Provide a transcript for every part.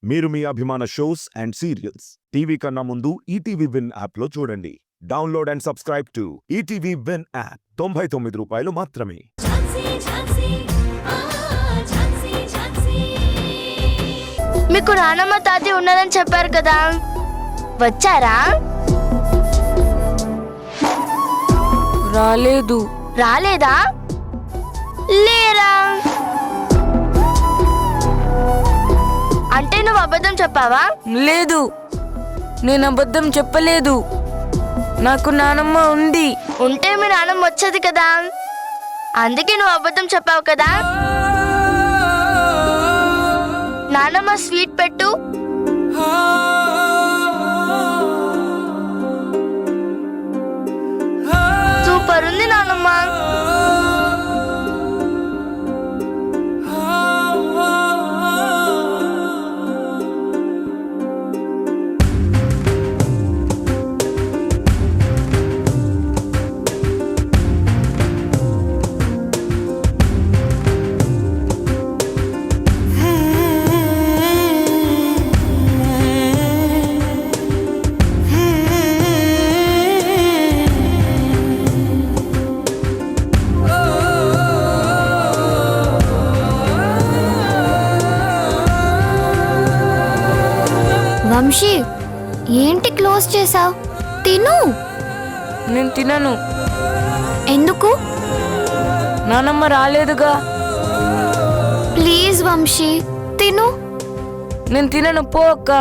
మీరు మీ అభిమాన shows and serials TV కన్నా ముందు ఈటీవీ విన్ యాప్లో చూడండి. Download and subscribe to ETV win app. 99 రూపాయలు మాత్రమే. మీకు నానమ్మ తాతయ్య ఉన్నారని చెప్పారు కదా, వచ్చారా? రాలేదు. రాలేదా? లేరా? అంటే నువ్వు అబద్ధం చెప్పావా? లేదు, నేను అబద్ధం చెప్పలేదు. నాకు నానమ్మ ఉంది. ఉంటే మీ నానమ్మ వచ్చేది కదా, అందుకే నువ్వు అబద్ధం చెప్పావు కదా. నానమ్మ స్వీట్ పెట్టు. సూపర్ ఉంది నానమ్మ. వంశీ, ఏంటి క్లోజ్ చేసావు? తిను. నేను తినను. ఎందుకు? నానమ్మ రాలేదుగా. ప్లీజ్ వంశీ, తిను. నేను తినను, పో అక్క.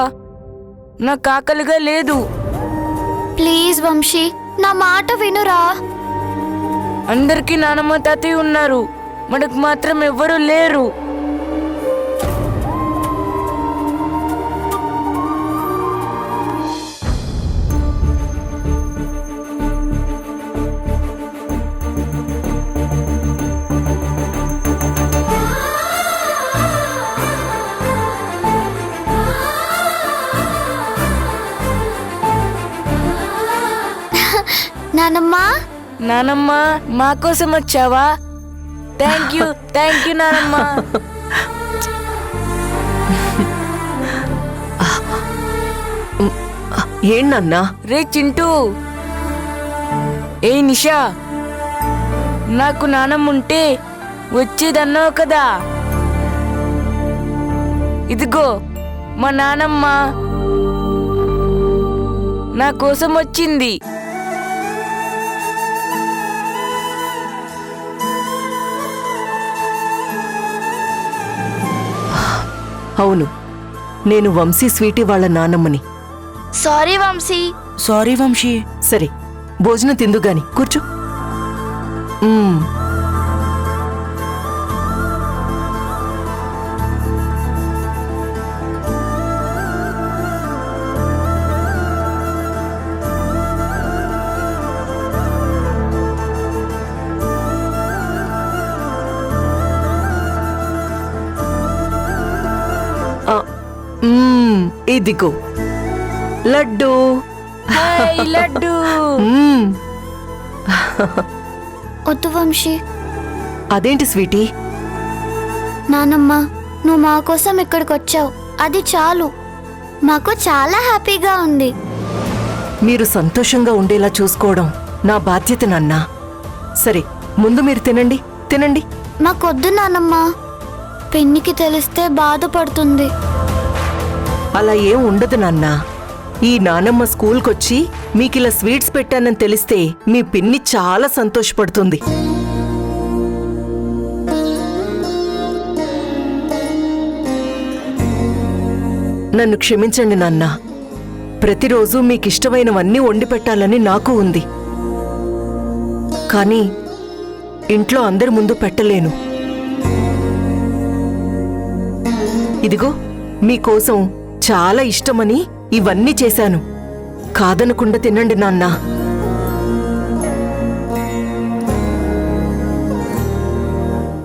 నాకు ఆకలిగా లేదు. ప్లీజ్ వంశీ, నా మాట వినురా. అందరికీ నానమ్మ తాతయ్య ఉన్నారు, మనకు మాత్రం ఎవ్వరూ లేరు. నానమ్మా, నానమ్మ, మా కోసం వచ్చావా? థ్యాంక్ యూ నానమ్మ. ఏంటన్నా? రే చింటూ, ఏ నిషా, నాకు నానమ్మ ఉంటే వచ్చేదన్నావు కదా. ఇదిగో మా నానమ్మ నా కోసం వచ్చింది. అవును, నేను వంశీ స్వీటీ వాళ్ళ నానమ్మని. సారీ వంశీ. సారీ వంశీ. సరే, భోజనం తిందుగాని కూర్చో. ఇదిగో లడ్డు. హాయ్ లడ్డు. వద్దు వంశీ. అదేంటి స్వీటీ? నానమ్మ, నువ్వు మా కోసం ఇక్కడికి వచ్చావు, అది చాలు. మాకు చాలా హ్యాపీగా ఉంది. మీరు సంతోషంగా ఉండేలా చూసుకోవడం నా బాధ్యత నాన్నా. సరే, ముందు మీరు తినండి. మాకొద్దు నానమ్మ, పెన్నికి తెలిస్తే బాధపడుతుంది. అలా ఏం ఉండదు నాన్నా. ఈ నానమ్మ స్కూల్కొచ్చి మీకిలా స్వీట్స్ పెట్టానని తెలిస్తే మీ పిన్ని చాలా సంతోషపడుతుంది. నన్ను క్షమించండి నాన్నా. ప్రతిరోజు మీకిష్టమైనవన్నీ వండి పెట్టాలని నాకు ఉంది, కానీ ఇంట్లో అందరి ముందు పెట్టలేను. ఇదిగో మీకోసం చాలా ఇష్టమని ఇవన్నీ చేశాను. కాదనకుండా తినండి నాన్నా.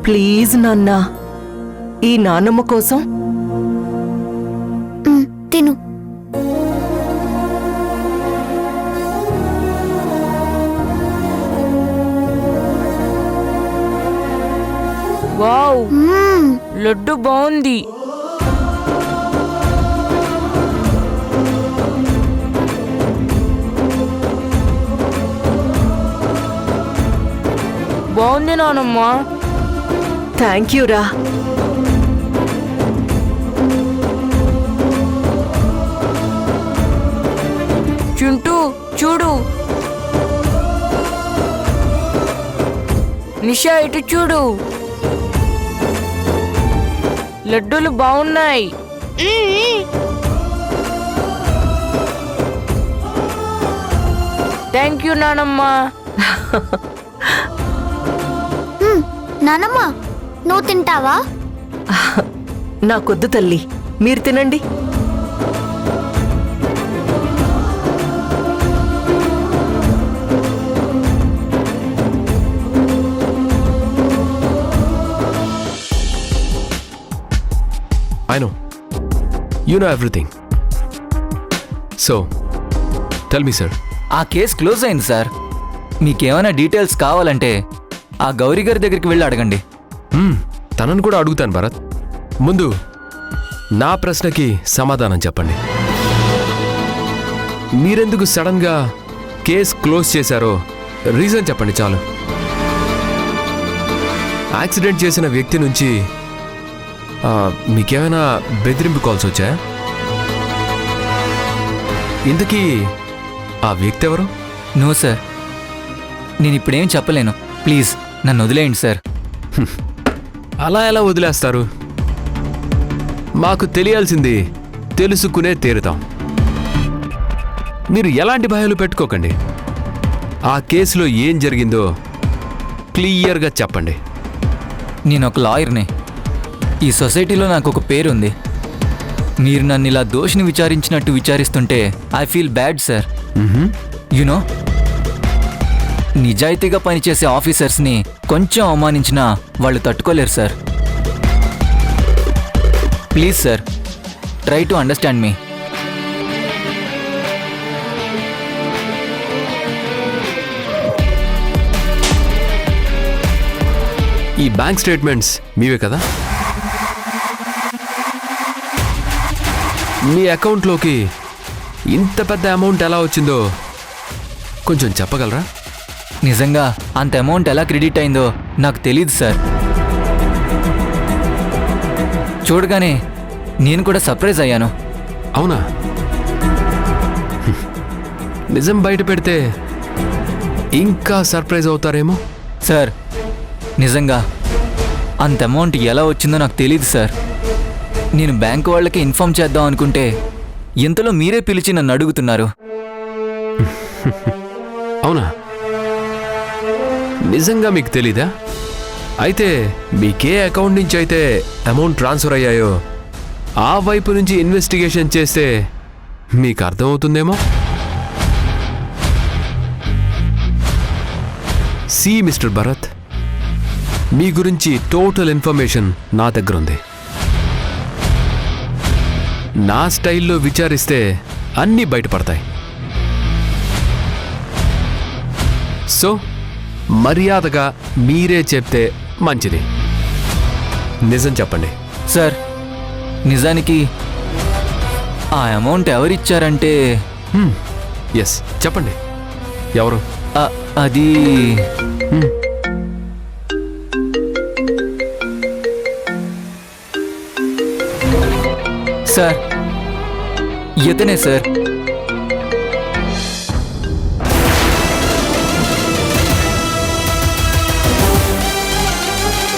ప్లీజ్ నాన్నా, ఈ నానమ్మ కోసం. తిను. వావ్, లడ్డు బాగుంది. నానమ్మా. థ్యాంక్ యూ రా. చింటూ చూడు. నిషా ఇటు చూడు. లడ్డూలు బాగున్నాయి. థ్యాంక్ యూ నానమ్మా. నానమ్మ నువ్వు తింటావా? నాకొద్దు తల్లి, మీరు తినండి. I know. You know everything. So, tell me, sir. ఆ కేసు క్లోజ్ అయింది సార్. మీకేమైనా డీటెయిల్స్ కావాలంటే ఆ గౌరీ గారి దగ్గరికి వెళ్ళి అడగండి. తనను కూడా అడుగుతాను భరత్. ముందు నా ప్రశ్నకి సమాధానం చెప్పండి. మీరెందుకు సడన్గా కేస్ క్లోజ్ చేశారో రీజన్ చెప్పండి చాలు. యాక్సిడెంట్ చేసిన వ్యక్తి నుంచి మీకేమైనా బెదిరింపు కాల్స్ వచ్చాయా? ఇంతకీ ఆ వ్యక్తి ఎవరు? నో సార్, నేను ఇప్పుడేం చెప్పలేను. ప్లీజ్ నన్ను వదిలేయండి సార్. అలా ఎలా వదిలేస్తారు? మాకు తెలియాల్సింది తెలుసుకునే తీరుతాం. మీరు ఎలాంటి భయాలు పెట్టుకోకండి. ఆ కేసులో ఏం జరిగిందో క్లియర్గా చెప్పండి. నేను ఒక లాయర్ని. ఈ సొసైటీలో నాకు ఒక పేరుంది. మీరు నన్ను ఇలా దోషిని విచారించినట్టు విచారిస్తుంటే I feel bad sir. You know, నిజాయితీగా పనిచేసే ఆఫీసర్స్ని కొంచెం అవమానించినా వాళ్ళు తట్టుకోలేరు సార్. Please sir, try to understand me. ఈ బ్యాంక్ స్టేట్మెంట్స్ మీవే కదా? మీ అకౌంట్లోకి ఇంత పెద్ద అమౌంట్ ఎలా వచ్చిందో కొంచెం చెప్పగలరా? నిజంగా అంత అమౌంట్ ఎలా క్రెడిట్ అయిందో నాకు తెలియదు సార్. చూడగానే నేను కూడా సర్ప్రైజ్ అయ్యాను. అవునా? నిజం బయట పెడితే ఇంకా సర్ప్రైజ్ అవుతారేమో. సార్, నిజంగా అంత అమౌంట్ ఎలా వచ్చిందో నాకు తెలియదు సార్. నేను బ్యాంకు వాళ్ళకి ఇన్ఫార్మ్ చేద్దాం అనుకుంటే ఇంతలో మీరే పిలిచి నన్ను అడుగుతున్నారు. అవునా? నిజంగా మీకు తెలీదా? అయితే మీకే అకౌంట్ నుంచి అయితే అమౌంట్ ట్రాన్స్ఫర్ అయ్యాయో ఆ వైపు నుంచి ఇన్వెస్టిగేషన్ చేస్తే మీకు అర్థమవుతుందేమో. సి మిస్టర్ భరత్, మీ గురించి టోటల్ ఇన్ఫర్మేషన్ నా దగ్గర ఉంది. నా స్టైల్లో విచారిస్తే అన్నీ బయటపడతాయి. సో మర్యాదగా మీరే చెప్తే మంచిది. నిజం చెప్పండి. సార్, నిజానికి ఆ అమౌంట్ ఎవరిచ్చారంటే ఎస్, చెప్పండి. ఎవరు? అది సార్, ఇతనే సార్.